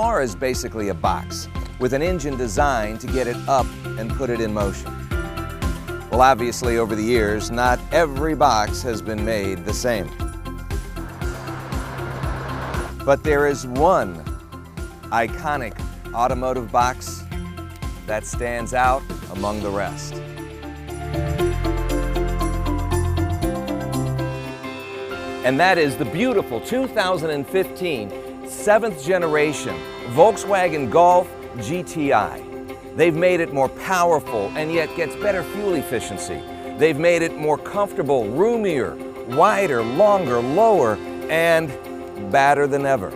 car is basically a box with an engine designed to get it up and put it in motion. Well, obviously, over the years, not every box has been made the same. But there is one iconic automotive box that stands out among the rest. And that is the beautiful 2015 7th generation Volkswagen Golf GTI. They've made it more powerful and yet gets better fuel efficiency. They've made it more comfortable, roomier, wider, longer, lower, and badder than ever.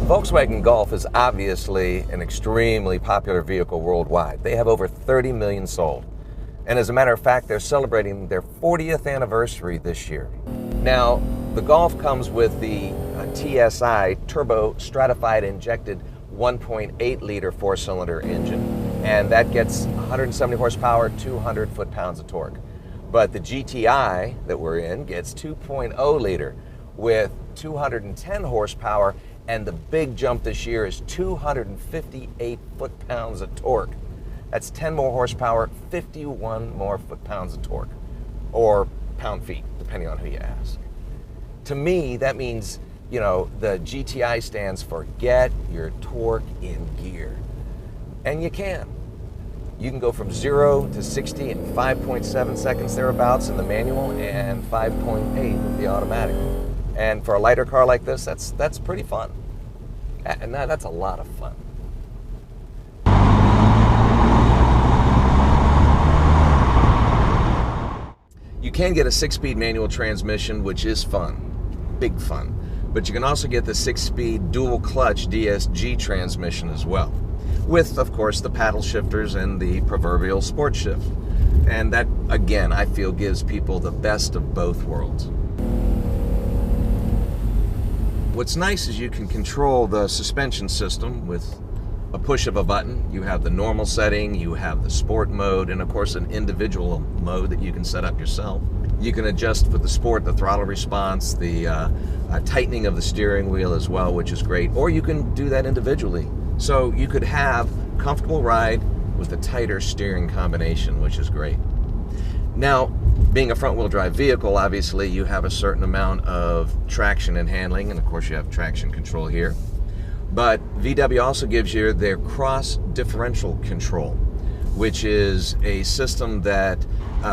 Volkswagen Golf is obviously an extremely popular vehicle worldwide. They have over 30 million sold. And as a matter of fact, they're celebrating their 40th anniversary this year. Now, the Golf comes with the TSI turbo stratified injected 1.8 liter 4-cylinder engine, and that gets 170 horsepower, 200 foot-pounds of torque. But the GTI that we're in gets 2.0 liter with 210 horsepower, and the big jump this year is 258 foot-pounds of torque. That's 10 more horsepower, 51 more foot-pounds of torque, or pound-feet, depending on who you ask. To me, that means, you know, the GTI stands for get your torque in gear. And you can. You can go from 0 to 60 in 5.7 seconds thereabouts in the manual and 5.8 with the automatic. And for a lighter car like this, that's pretty fun. And that's a lot of fun. You can get a 6-speed manual transmission, which is fun, big fun. But you can also get the 6-speed dual clutch DSG transmission as well, with, of course, the paddle shifters and the proverbial sport shift. And that, again, I feel gives people the best of both worlds. What's nice is you can control the suspension system with a push of a button. You have the normal setting, you have the sport mode, and of course an individual mode that you can set up yourself. You can adjust for the sport, the throttle response, the tightening of the steering wheel as well, which is great. Or you can do that individually. So you could have a comfortable ride with a tighter steering combination, which is great. Now, being a front-wheel drive vehicle, obviously you have a certain amount of traction and handling, and of course you have traction control here. But VW also gives you their cross differential control, which is a system that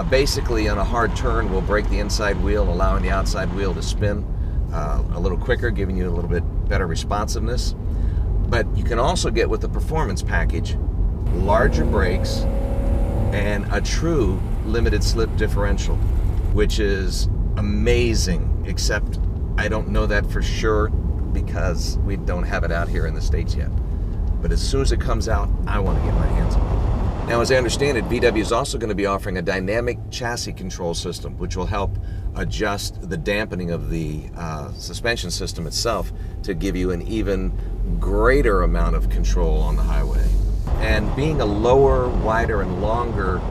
basically on a hard turn will break the inside wheel, allowing the outside wheel to spin a little quicker, giving you a little bit better responsiveness. But you can also get with the performance package larger brakes and a true limited slip differential, which is amazing, except I don't know that for sure because we don't have it out here in the States yet. But as soon as it comes out, I want to get my hands on it. Now, as I understand it, VW is also going to be offering a dynamic chassis control system, which will help adjust the dampening of the suspension system itself to give you an even greater amount of control on the highway. And being a lower, wider, and longer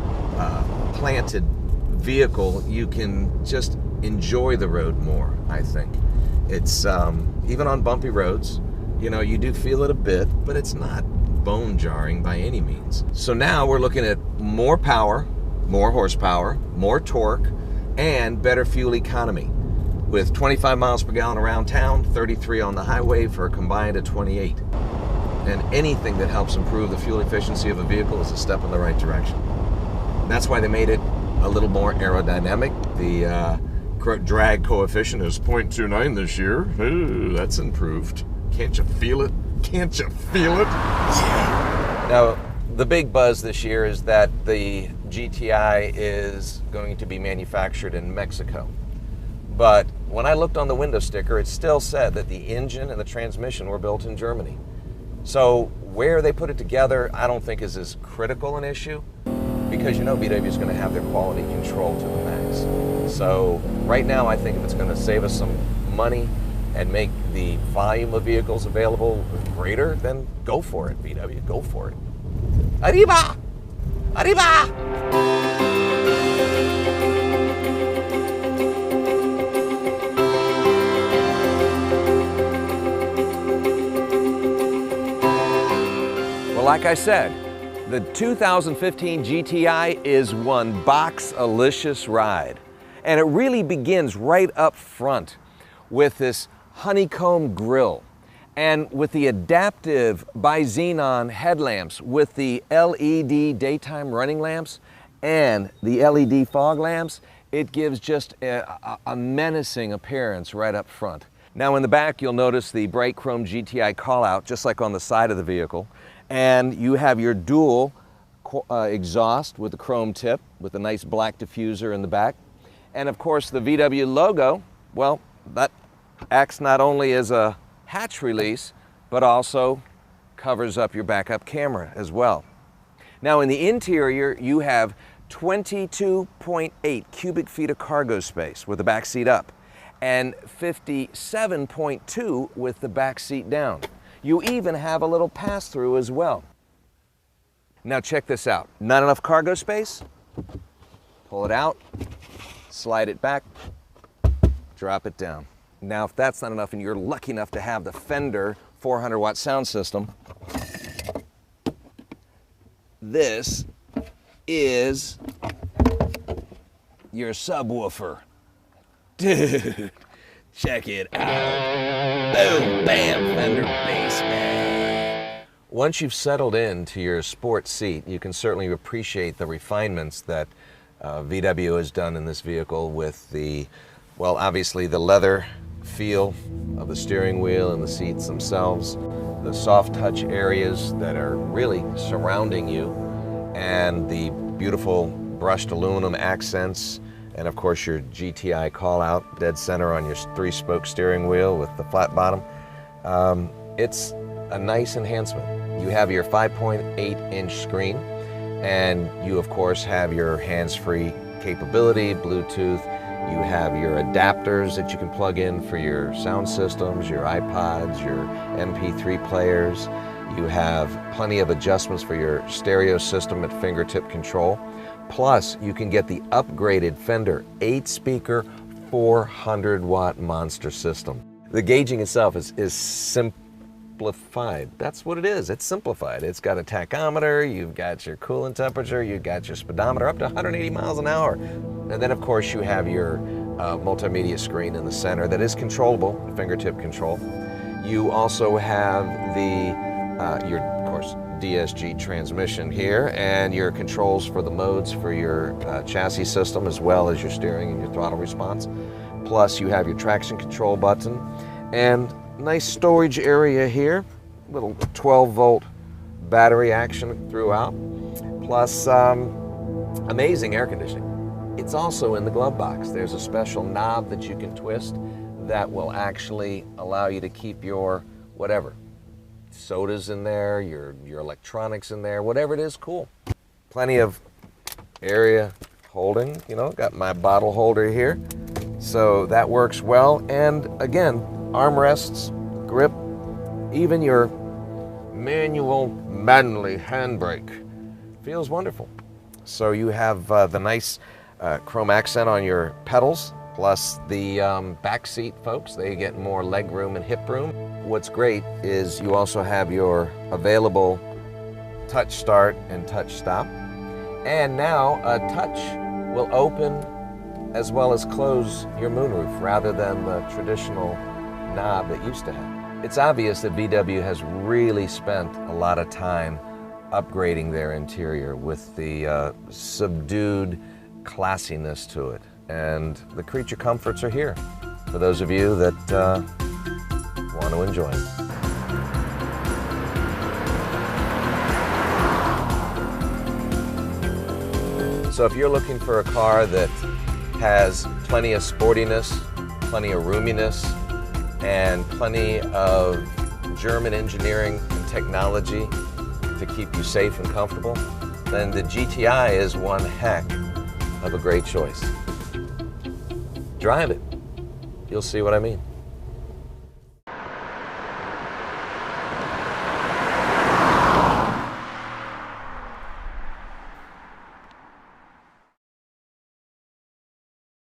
planted vehicle, you can just enjoy the road more, I think. It's, even on bumpy roads, you know, you do feel it a bit, but it's not bone-jarring by any means. So now we're looking at more power, more horsepower, more torque, and better fuel economy. With 25 miles per gallon around town, 33 on the highway for a combined of 28. And anything that helps improve the fuel efficiency of a vehicle is a step in the right direction. That's why they made it a little more aerodynamic. The drag coefficient is 0.29 this year. Ooh, that's improved. Can't you feel it? Can't you feel it? Yeah. Now, the big buzz this year is that the GTI is going to be manufactured in Mexico. But when I looked on the window sticker, it still said that the engine and the transmission were built in Germany. So where they put it together, I don't think is as critical an issue, because you know VW is going to have their quality control to the max. So right now, I think if it's going to save us some money and make the volume of vehicles available greater, then go for it, VW, go for it. Arriba! Arriba! like I said, the 2015 GTI is one box-alicious ride. And it really begins right up front with this honeycomb grille and with the adaptive bi-xenon headlamps with the LED daytime running lamps and the LED fog lamps. It gives just a menacing appearance right up front. Now in the back, you'll notice the bright chrome GTI call-out, just like on the side of the vehicle. And you have your dual exhaust with the chrome tip with a nice black diffuser in the back. And of course, the VW logo, well, that acts not only as a hatch release, but also covers up your backup camera as well. Now in the interior, you have 22.8 cubic feet of cargo space with the back seat up and 57.2 with the back seat down. You even have a little pass-through as well. Now check this out. Not enough cargo space? Pull it out, slide it back, drop it down. Now if that's not enough and you're lucky enough to have the Fender 400-watt sound system, this is your subwoofer. Dude, check it out. Boom, bam, Fender bass, man. Once you've settled into your sport seat, you can certainly appreciate the refinements that VW has done in this vehicle with the, well, obviously the leather feel of the steering wheel and the seats themselves, the soft touch areas that are really surrounding you, and the beautiful brushed aluminum accents, and of course your GTI call-out dead center on your 3-spoke steering wheel with the flat bottom. It's a nice enhancement. You have your 5.8-inch screen, and you of course have your hands-free capability, Bluetooth. You have your adapters that you can plug in for your sound systems, your iPods, your MP3 players. You have plenty of adjustments for your stereo system at fingertip control. Plus, you can get the upgraded Fender 8-speaker 400-watt monster system. The gauging itself is simplified. That's what it is. It's simplified. It's got a tachometer, you've got your coolant temperature, you've got your speedometer up to 180 miles an hour. And then, of course, you have your multimedia screen in the center that is controllable, fingertip control. You also have the your, of course, DSG transmission here, and your controls for the modes for your chassis system, as well as your steering and your throttle response. Plus, you have your traction control button, and nice storage area here, little 12-volt battery action throughout, plus amazing air conditioning. It's also in the glove box. There's a special knob that you can twist that will actually allow you to keep your whatever, sodas in there, your electronics in there, whatever it is, cool. Plenty of area holding, you know, got my bottle holder here, so that works well. And again, armrests, grip, even your manually handbrake feels wonderful. So you have the nice chrome accent on your pedals, plus the back seat folks, they get more leg room and hip room. What's great is you also have your available touch start and touch stop. And now a touch will open as well as close your moonroof rather than the traditional knob that used to have. It's obvious that VW has really spent a lot of time upgrading their interior with the subdued classiness to it. And the creature comforts are here for those of you that want to enjoy them. So if you're looking for a car that has plenty of sportiness, plenty of roominess, and plenty of German engineering and technology to keep you safe and comfortable, then the GTI is one heck of a great choice. Drive it. You'll see what I mean.